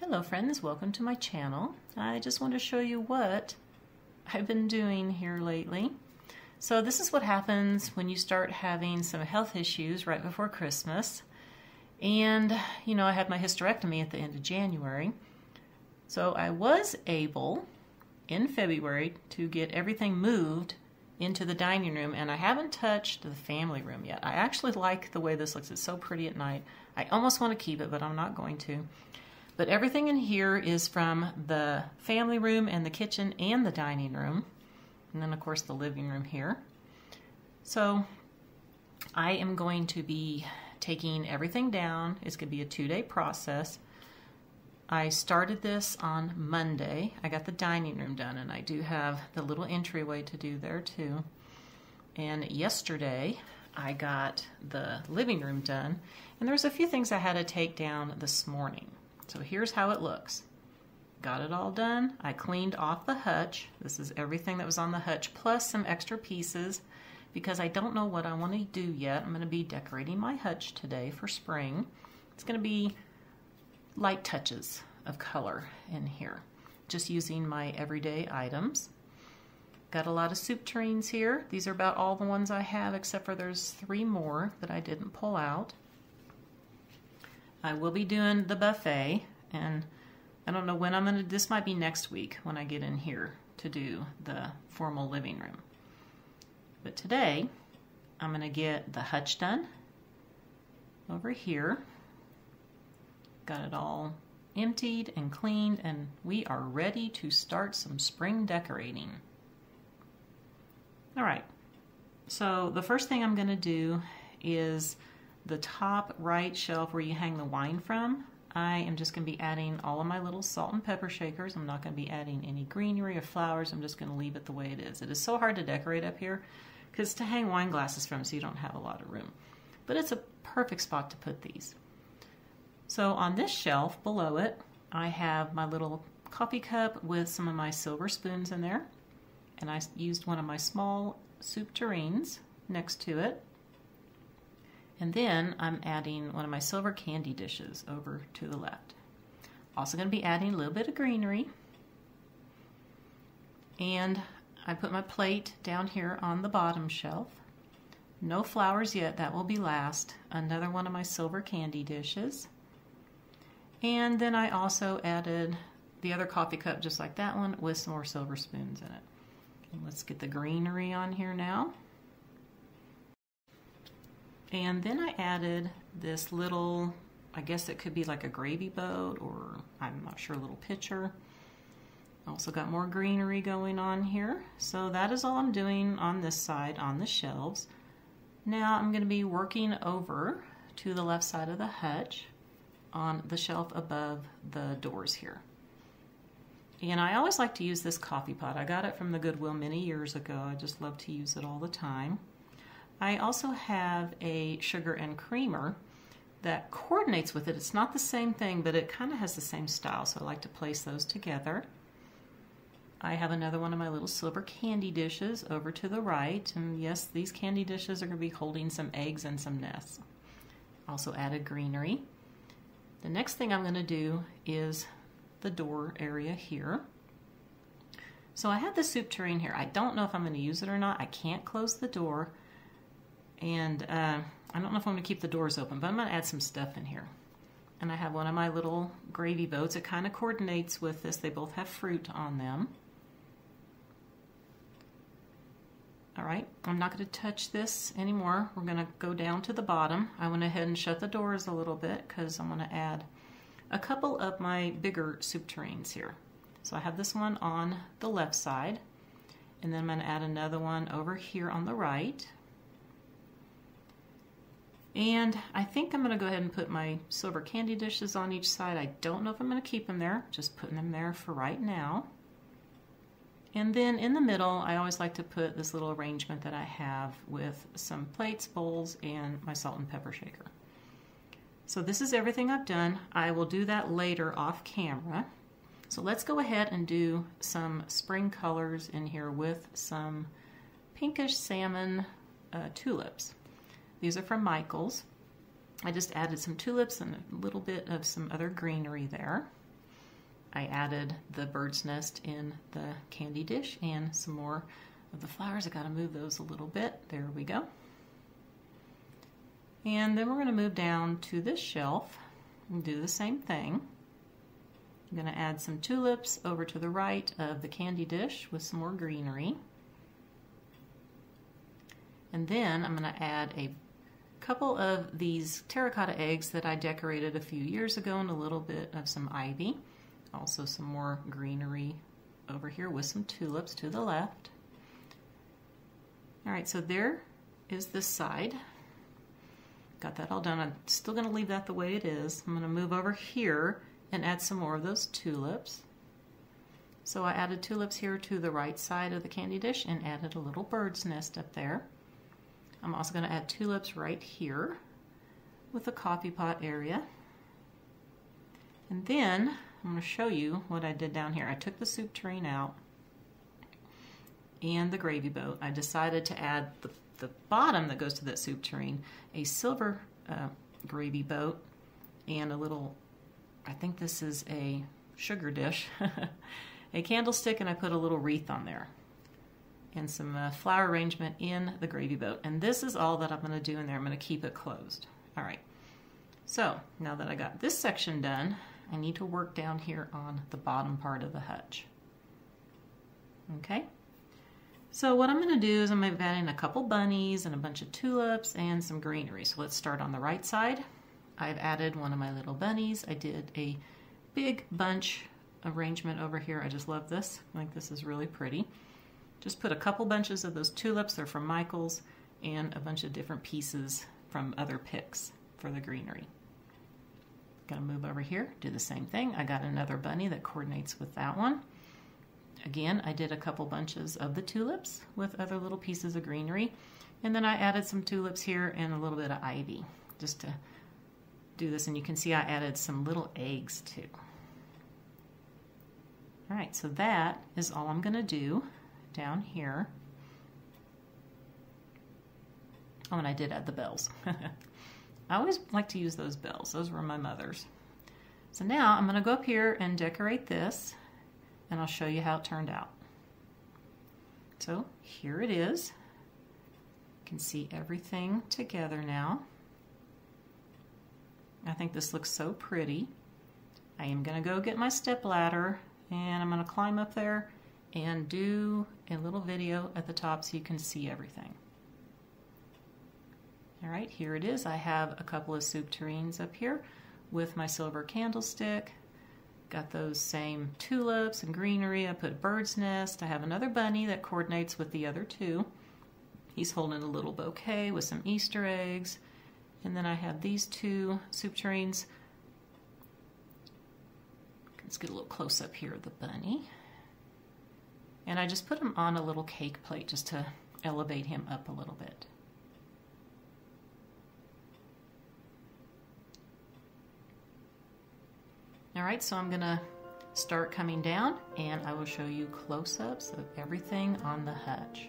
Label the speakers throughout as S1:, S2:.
S1: Hello friends, welcome to my channel. I just want to show you what I've been doing here lately. So this is what happens when you start having some health issues right before Christmas. And you know, I had my hysterectomy at the end of January. So I was able in February to get everything moved into the dining room, and I haven't touched the family room yet. I actually like the way this looks. It's so pretty at night. I almost want to keep it, but I'm not going to. But everything in here is from the family room and the kitchen and the dining room. And then of course the living room here. So I am going to be taking everything down. It's going to be a 2-day process. I started this on Monday. I got the dining room done, and I do have the little entryway to do there too. And yesterday I got the living room done, and there's a few things I had to take down this morning. So here's how it looks. Got it all done. I cleaned off the hutch. This is everything that was on the hutch plus some extra pieces because I don't know what I want to do yet. I'm going to be decorating my hutch today for spring. It's going to be light touches of color in here, just using my everyday items. Got a lot of soup tureens here. These are about all the ones I have, except for there's 3 more that I didn't pull out. I will be doing the buffet, and I don't know when I'm going to, this might be next week when I get in here to do the formal living room. But today, I'm going to get the hutch done over here. Got it all emptied and cleaned, and we are ready to start some spring decorating. All right, so the first thing I'm going to do is the top right shelf where you hang the wine from. I am just going to be adding all of my little salt and pepper shakers. I'm not going to be adding any greenery or flowers. I'm just going to leave it the way it is. It is so hard to decorate up here because to hang wine glasses from, so you don't have a lot of room. But it's a perfect spot to put these. So on this shelf below it, I have my little coffee cup with some of my silver spoons in there. And I used one of my small soup tureens next to it. And then I'm adding one of my silver candy dishes over to the left. Also going to be adding a little bit of greenery. And I put my plate down here on the bottom shelf. No flowers yet, that will be last. Another one of my silver candy dishes. And then I also added the other coffee cup just like that one with some more silver spoons in it. And let's get the greenery on here now. And then I added this little, I guess it could be like a gravy boat, or I'm not sure, a little pitcher. Also got more greenery going on here. So that is all I'm doing on this side on the shelves. Now I'm going to be working over to the left side of the hutch on the shelf above the doors here. And I always like to use this coffee pot. I got it from the Goodwill many years ago. I just love to use it all the time. I also have a sugar and creamer that coordinates with it. It's not the same thing, but it kind of has the same style, so I like to place those together. I have another one of my little silver candy dishes over to the right, and yes, these candy dishes are going to be holding some eggs and some nests. Also added greenery. The next thing I'm going to do is the door area here. So I have the soup tureen here. I don't know if I'm going to use it or not. I can't close the door. And I don't know if I'm going to keep the doors open, but I'm going to add some stuff in here. And I have one of my little gravy boats. It kind of coordinates with this. They both have fruit on them. All right, I'm not going to touch this anymore. We're going to go down to the bottom. I went ahead and shut the doors a little bit because I'm going to add a couple of my bigger soup tureens here. So I have this one on the left side, and then I'm going to add another one over here on the right. And I think I'm going to go ahead and put my silver candy dishes on each side. I don't know if I'm going to keep them there, just putting them there for right now. And then in the middle, I always like to put this little arrangement that I have with some plates, bowls, and my salt and pepper shaker. So this is everything I've done. I will do that later off camera. So let's go ahead and do some spring colors in here with some pinkish salmon tulips. These are from Michael's. I just added some tulips and a little bit of some other greenery there. I added the bird's nest in the candy dish and some more of the flowers. I gotta move those a little bit. There we go. And then we're gonna move down to this shelf and do the same thing. I'm gonna add some tulips over to the right of the candy dish with some more greenery. And then I'm gonna add a couple of these terracotta eggs that I decorated a few years ago and a little bit of some ivy. Also some more greenery over here with some tulips to the left. All right, so there is this side. Got that all done. I'm still gonna leave that the way it is. I'm gonna move over here and add some more of those tulips. So I added tulips here to the right side of the candy dish and added a little bird's nest up there. I'm also going to add tulips right here with the coffee pot area. And then I'm going to show you what I did down here. I took the soup tureen out and the gravy boat. I decided to add the bottom that goes to that soup tureen, a silver gravy boat, and a little, I think this is a sugar dish, a candlestick, and I put a little wreath on there. And some flower arrangement in the gravy boat. And this is all that I'm going to do in there. I'm going to keep it closed. All right. So now that I got this section done, I need to work down here on the bottom part of the hutch. Okay. So what I'm going to do is I'm going to add in a couple bunnies and a bunch of tulips and some greenery. So let's start on the right side. I've added one of my little bunnies. I did a big bunch arrangement over here. I just love this. I think this is really pretty. Just put a couple bunches of those tulips, they're from Michael's, and a bunch of different pieces from other picks for the greenery. Gonna move over here, do the same thing. I got another bunny that coordinates with that one. Again, I did a couple bunches of the tulips with other little pieces of greenery. And then I added some tulips here and a little bit of ivy just to do this. And you can see I added some little eggs too. All right, so that is all I'm gonna do down here. Oh, and I did add the bells. I always like to use those bells. Those were my mother's. So now I'm going to go up here and decorate this, and I'll show you how it turned out. So here it is. You can see everything together now. I think this looks so pretty. I am going to go get my step ladder, and I'm going to climb up there and do a little video at the top so you can see everything. All right, here it is. I have a couple of soup tureens up here with my silver candlestick. Got those same tulips and greenery. I put bird's nest. I have another bunny that coordinates with the other two. He's holding a little bouquet with some Easter eggs. And then I have these two soup tureens. Let's get a little close up here of the bunny. And I just put him on a little cake plate just to elevate him up a little bit. All right, so I'm gonna start coming down and I will show you close-ups of everything on the hutch.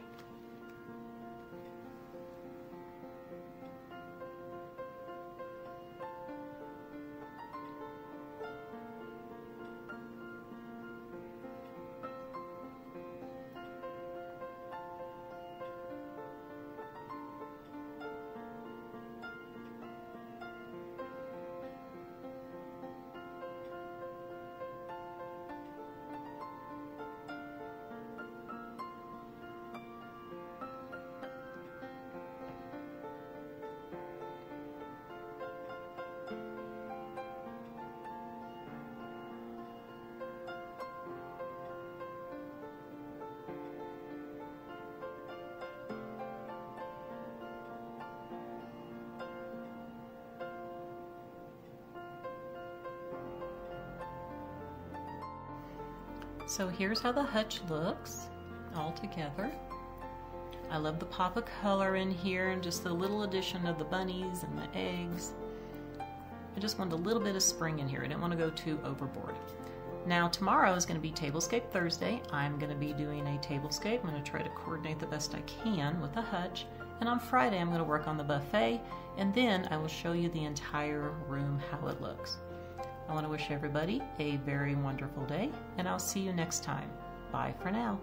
S1: So here's how the hutch looks all together. I love the pop of color in here and just the little addition of the bunnies and the eggs. I just wanted a little bit of spring in here. I didn't want to go too overboard. Now tomorrow is going to be Tablescape Thursday. I'm going to be doing a tablescape. I'm going to try to coordinate the best I can with the hutch. And on Friday I'm going to work on the buffet, and then I will show you the entire room, how it looks. I want to wish everybody a very wonderful day, and I'll see you next time. Bye for now.